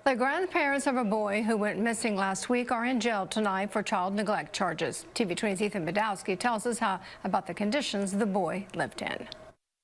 The grandparents of a boy who went missing last week are in jail tonight for child neglect charges. TV 20's Ethan Badowski tells us about the conditions the boy lived in.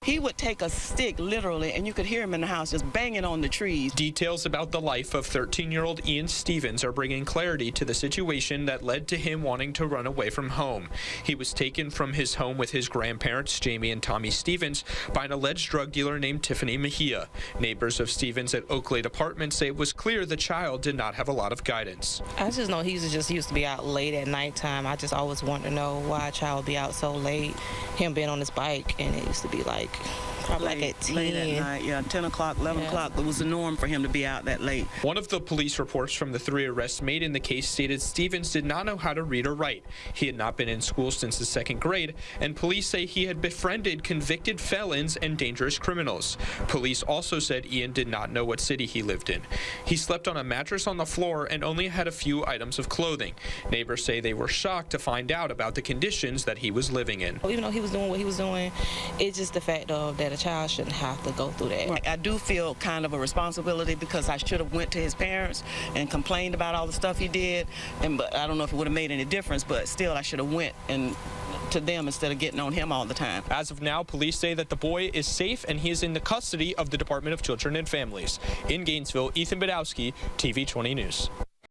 He would take a stick, literally, and you could hear him in the house just banging on the trees. Details about the life of 13-year-old Ian Stevens are bringing clarity to the situation that led to him wanting to run away from home. He was taken from his home with his grandparents, Jamie and Tommy Stevens, by an alleged drug dealer named Tiffany Mejia. Neighbors of Stevens at Oaklade Apartments say it was clear the child did not have a lot of guidance. I just know he used to be out late at nighttime. I just always wanted to know why a child would be out so late. Him being on his bike, and it used to be like probably like at 10. Late at night, yeah, 10 o'clock, 11 o'clock. It was the norm for him to be out that late. One of the police reports from the 3 arrests made in the case stated Stevens did not know how to read or write. He had not been in school since the 2nd grade, and police say he had befriended convicted felons and dangerous criminals. Police also said Ian did not know what city he lived in. He slept on a mattress on the floor and only had a few items of clothing. Neighbors say they were shocked to find out about the conditions that he was living in. Even though he was doing what he was doing, it's just the fact of that a child shouldn't have to go through that. I do feel kind of a responsibility because I should have went to his parents and complained about all the stuff he did, but I don't know if it would have made any difference, but still I should have went to them instead of getting on him all the time. As of now, police say that the boy is safe and he is in the custody of the Department of Children and Families. In Gainesville, Ethan Badowski, TV 20 News.